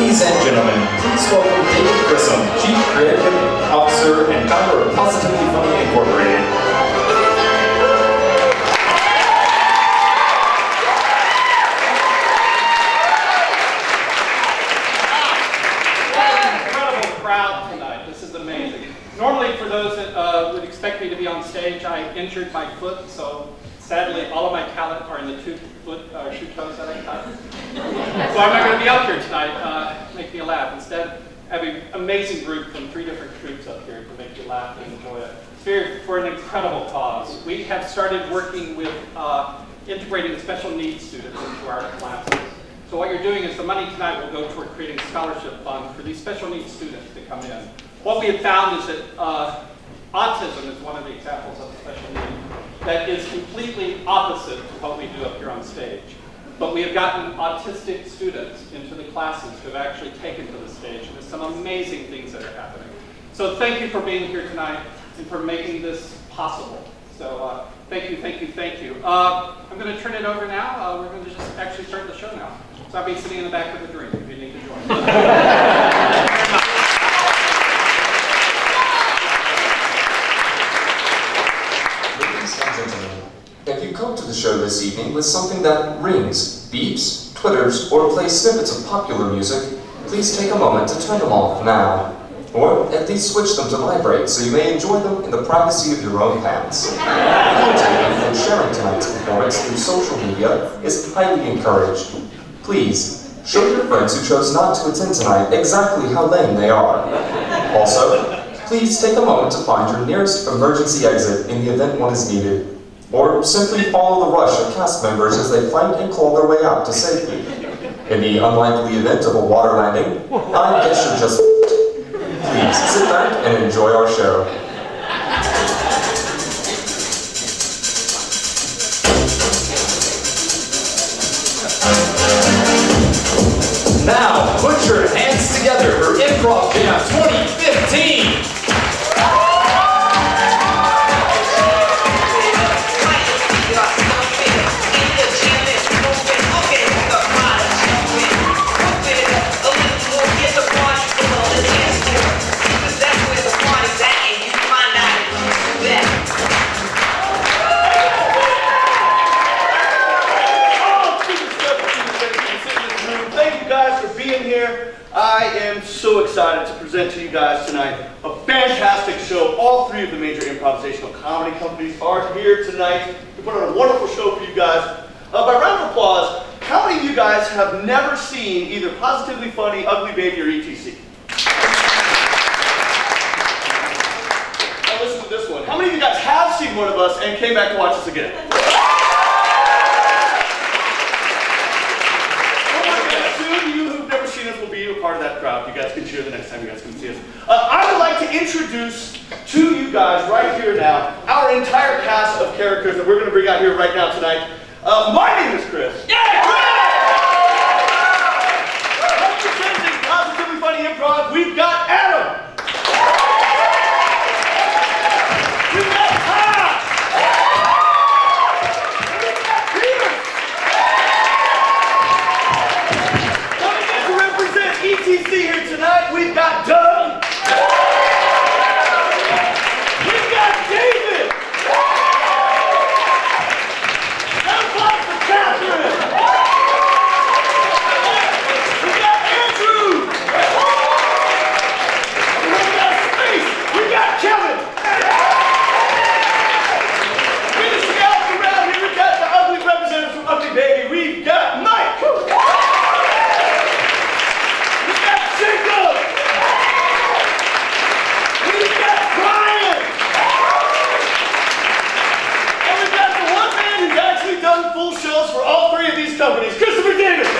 Ladies and gentlemen, please welcome David Grissom, Chief Creative Officer and founder of Positively Funny Incorporated. Incredible crowd tonight. This is amazing. Normally, for those that would expect me to be on stage, I injured my foot, so sadly, all of my talent are in the shoe toes that I cut. So I'm not going to be up here tonight, make me laugh. Instead, I have an amazing group from 3 different troops up here to make you laugh and enjoy it. It's here for an incredible cause. We have started working with integrating special needs students into our classes. So what you're doing is the money tonight will go toward creating a scholarship fund for these special needs students to come in. What we have found is that autism is one of the examples of special need that is completely opposite to what we do up here on stage. But we have gotten autistic students into the classes who have actually taken to the stage, and there's some amazing things that are happening. So thank you for being here tonight and for making this possible. So thank you, thank you, thank you. I'm going to turn it over now. We're going to just actually start the show now. So I'll be sitting in the back with a drink if you need to join. If you come to the show this evening with something that rings, beeps, twitters, or plays snippets of popular music, please take a moment to turn them off now. Or at least switch them to vibrate so you may enjoy them in the privacy of your own pants. Commenting and sharing tonight's performance through social media is highly encouraged. Please, show your friends who chose not to attend tonight exactly how lame they are. Also, please take a moment to find your nearest emergency exit in the event one is needed. Or simply follow the rush of cast members as they fight and claw their way out to safety. In the unlikely event of a water landing, I guess you're just please sit back and enjoy our show. Now, put your hands together for ImprovJam 2015! I am so excited to present to you guys tonight a fantastic show. All 3 of the major improvisational comedy companies are here tonight to put on a wonderful show for you guys. By round of applause, how many of you guys have never seen either Positively Funny, Ugly Baby, or ETC? Now listen to this one. How many of you guys have seen one of us and came back to watch us again? Will be a part of that crowd. You guys can cheer the next time you guys come see us. I would like to introduce to you guys right here now our entire cast of characters that we're going to bring out here right now tonight. My name is Chris. Yeah, Chris! Representing Positively Funny Improv, we've got Adam. We've got Todd. We've got Peter. ETC here tonight, we've got Doug. We've got David. And applause for Catherine. We've got Andrew. And we've got Space. We've got Kevin. Finishing out the round here, we've got the ugly representative from Ugly Baby. We've got Mike. Full shows for all 3 of these companies. Christopher Davis. The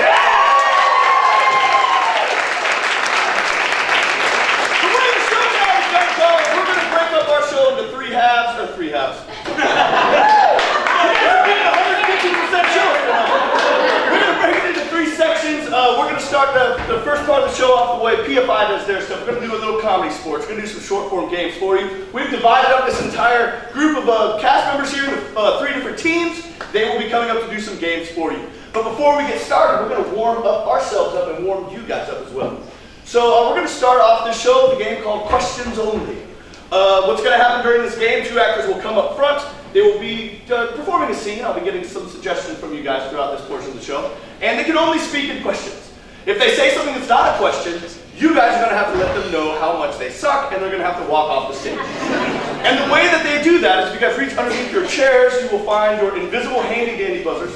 way the show now is going to go, we're going to break up our show into 3 halves, or 3 halves. You guys are getting 150% show here tonight. We're going to break it into 3 sections. We're going to start the first part of the show off the way PFI does their stuff. We're going to do a little comedy sports. We're going to do some short form games for you. We've divided up this entire group of cast members here into 3 different teams. They will be coming up to do some games for you. But before we get started, we're going to warm up ourselves up and warm you guys up as well. So we're going to start off this show with a game called Questions Only. What's going to happen during this game, two actors will come up front. They will be performing a scene. I'll be getting some suggestions from you guys throughout this portion of the show. And they can only speak in questions. If they say something that's not a question, you guys are going to have to let them know how much they suck, and they're going to have to walk off the stage. And the way that they do that is you guys reach underneath your chairs, you will find your invisible handy-dandy buzzers.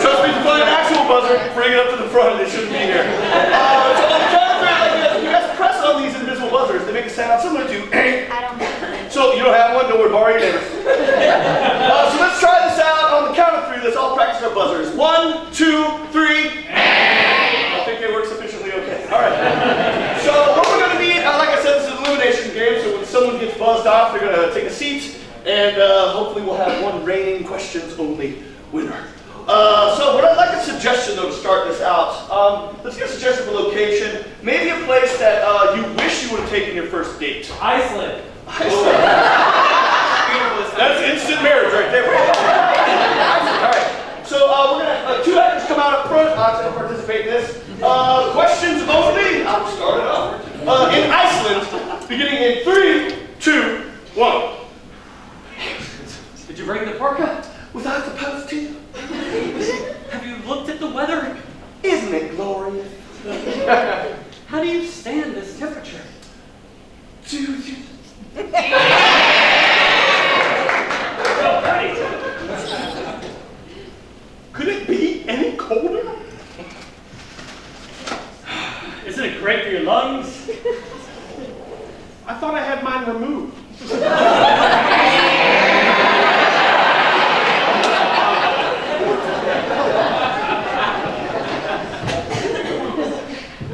Trust me, if you find an actual buzzer, bring it up to the front. It shouldn't be here. So on the count of three, like this, you guys press on these invisible buzzers. They make a sound similar to I don't know. So you don't have one? Don't worry, borrow your neighbor's. So let's try this out on the count of three. Let's all practice our buzzers. 1, 2, 3. I think they work sufficiently okay. All right. So what we're going to need, like I said, this is an elimination game. So when someone gets buzzed off, they're going to take a seat, and hopefully we'll have one reigning questions only winner. So what I'd like a suggestion though to start this out. Let's get a suggestion for location. Maybe a place that you wish you would have taken your first date. Iceland. Iceland. That's instant marriage right there. All right. So we're gonna two actors come out up front to participate in this. Questions only. I'll start it off. In Iceland, beginning in 3, 2, 1. Did you bring the parka? Without the post to you. Have you looked at the weather? Isn't it glorious? How do you stand this temperature? Do you? So pretty. Could it be any colder? Isn't it great for your lungs? I thought I had mine removed.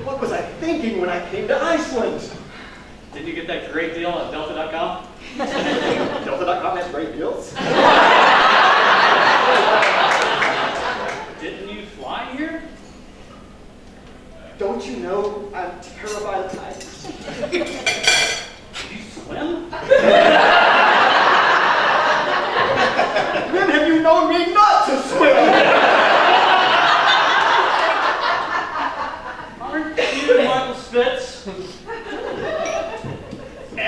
What was I thinking when I came to Iceland? Didn't you get that great deal on Delta.com? Delta.com has great deals. Didn't you fly here? Don't you know I'm terrified of heights? Did you swim? When have you known me not to swim? Aren't you Michael Spitz? Am I?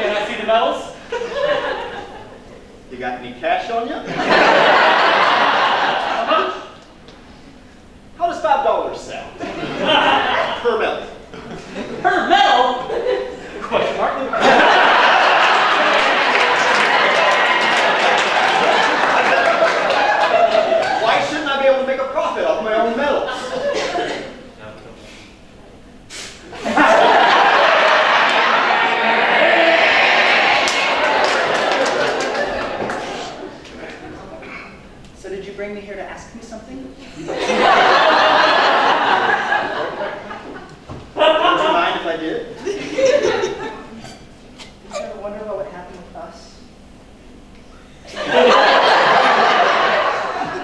Can I see the medals? You got any cash on you? How does $5 sound? Per medal. Per medal? Question mark. Why shouldn't I be able to make a profit off my own medals? So did you bring me here to ask me something? Would you mind if I did? You ever wonder what would happen with us?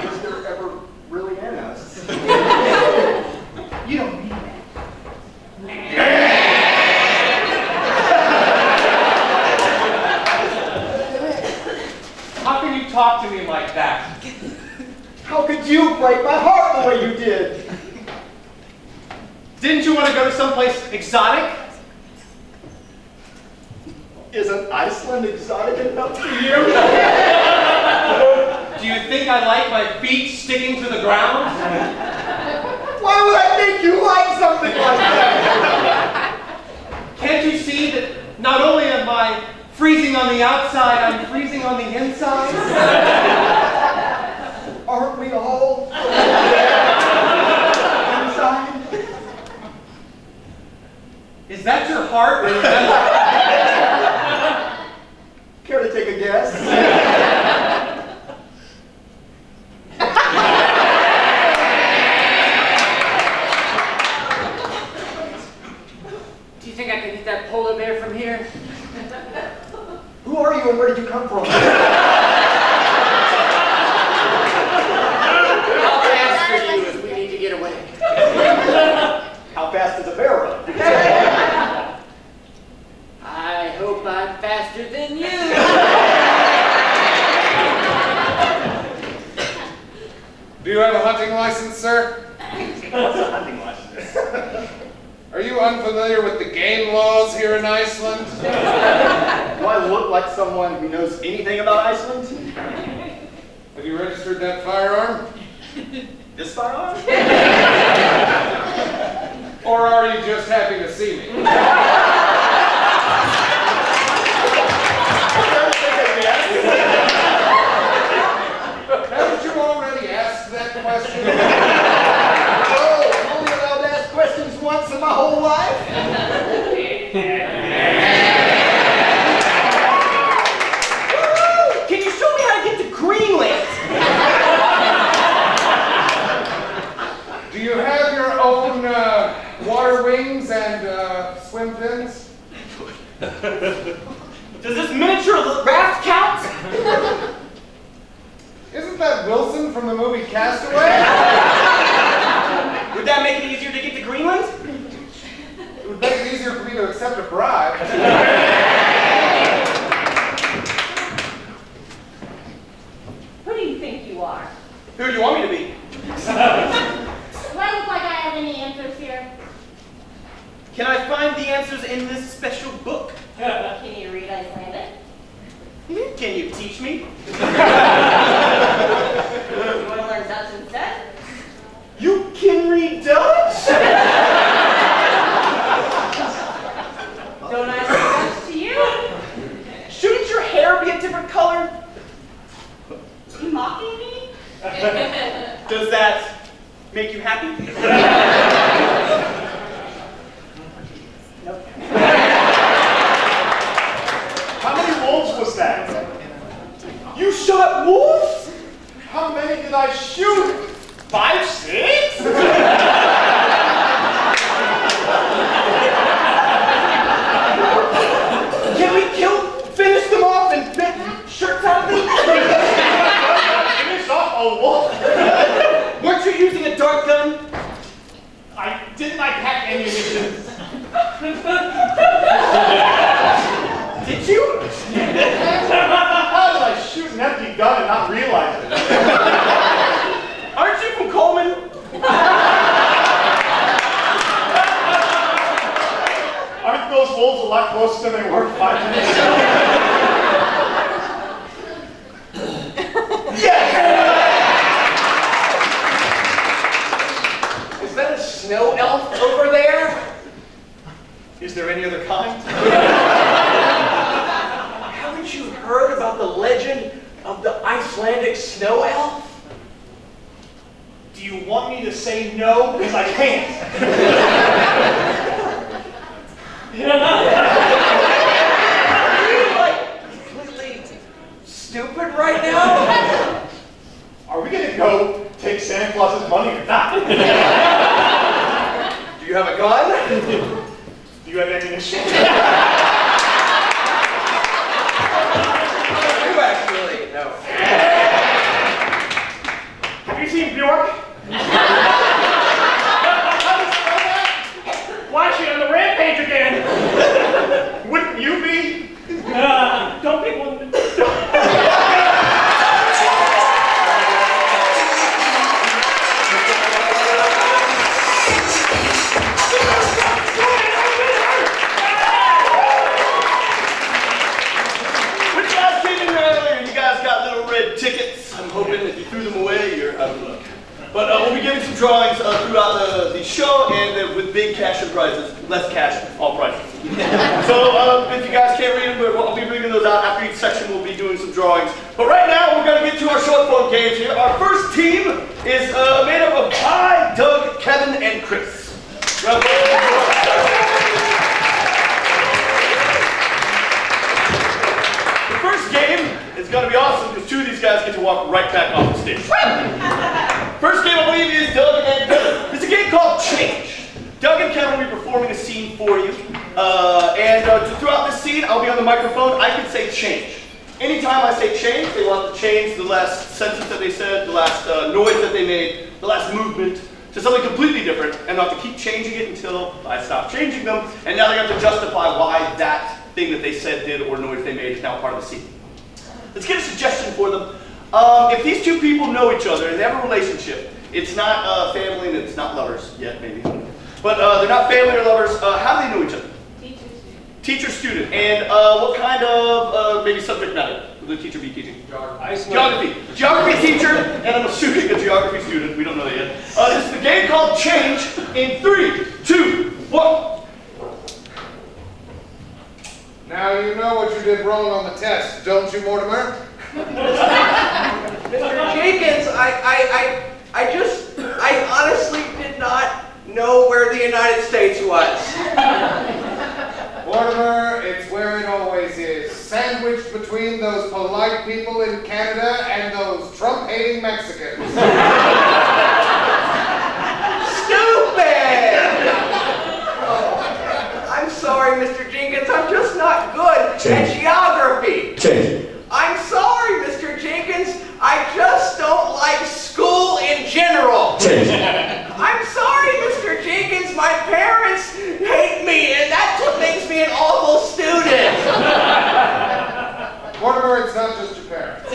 Was there ever really an us? You don't mean that. How can you talk to me like that? How could you break my heart the way you did? Didn't you want to go to someplace exotic? Isn't Iceland exotic enough for you? Do you think I like my feet sticking to the ground? Why would I think you like something like that? Can't you see that not only am I freezing on the outside, I'm freezing on the inside? Aren't we all inside? Is that your heart? Care to take a guess? Do you think I can hit that polar bear from here? Who are you and where did you come from? How fast are you if we need to get away? How fast does a bear run? I'm faster than you. Do you have a hunting license, sir? What's a hunting license? Are you unfamiliar with the game laws here in Iceland? Do I look like someone who knows anything about Iceland? Have you registered that firearm? This firearm? Or are you just happy to see me? Haven't you already asked that question? Oh, I'm only allowed to ask questions once in my whole life? Can you show me how to get to Greenland? Do you have your own water wings and swim fins? Does this miniature raft count? Isn't that Wilson from the movie Castaway? Would that make it easier to get to Greenland? It would make it easier for me to accept a bribe. Who do you think you are? Who do you want me to be? Do I look like I have any answers here? Can I find the answers in this special book? Can you read Icelandic? Can you teach me? You want to learn Dutch instead? You can read Dutch? Don't I speak Dutch to you? Shouldn't your hair be a different color? Are you mocking me? Does that make you happy? Nope. How many wolves was that? You shot wolves? How many did I shoot? 5, 6? Can we finish them off and make shirts out of them? Finish off a wolf? Weren't you using a dart gun? Didn't I pack ammunition? Did you? How did I shoot an empty gun and not realize it? Aren't you from Coleman? Aren't those wolves a lot closer than they were 5 minutes ago? Is that a snow elf over there? Is there any other kind? Haven't you heard about the legend of the Icelandic snow elf? Do you want me to say no? Because I can't. Are you like completely stupid right now? Are we gonna go take Santa Claus's money or not? Do you have a gun? Do you have ammunition? You actually, no. Have you seen Bjork? Why is she on the rampage again? Wouldn't you be? Don't people... Tickets. I'm hoping if you threw them away, you're out of luck. But we'll be giving some drawings throughout the show, and with big cash and prizes. Less cash, all prizes. So if you guys can't read them, I'll be reading those out. After each section, we'll be doing some drawings. But right now, we're going to get to our short form games here. Our first team is made up of I, Doug, Kevin, and Chris. Round of applause. The first game is going to be awesome because 2 of these guys get to walk right back off the stage. First game, I believe, is Doug and Kevin. It's a game called Change. Doug and Kevin will be performing a scene for you. Throughout this scene, I'll be on the microphone. I can say change. Anytime I say change, they will have to change the last sentence that they said, the last noise that they made, the last movement, to something completely different, and they'll have to keep changing it until I stop changing them, and now they have to justify why that thing that they said, did, or noise they made is now part of the scene. Let's get a suggestion for them. If these two people know each other and they have a relationship, it's not family and it's not lovers yet, maybe. But they're not family or lovers. How do they know each other? Teacher, student. And what kind of maybe subject matter would the teacher be teaching? Geography. Geography teacher, and I'm assuming a geography student. We don't know that yet. This is the game called Change in 3, 2, 1. Now you know what you did wrong on the test, don't you, Mortimer? Mr. Jenkins, I honestly did not know where the United States was. Mortimer, it's where it always is. Sandwiched between those polite people in Canada and those Trump-hating Mexicans. Stupid! I'm sorry, Mr. Jenkins, I'm just not good at geography. Change. I'm sorry, Mr. Jenkins, I just don't like school in general. Change. I'm sorry, Mr. Jenkins, my parents hate me, and that's what makes me an awful student. Mortimer, it's not just your parents.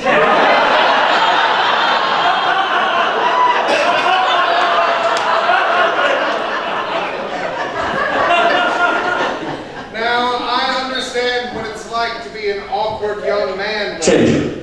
Now, I understand what it's like to be an awkward young man. Change.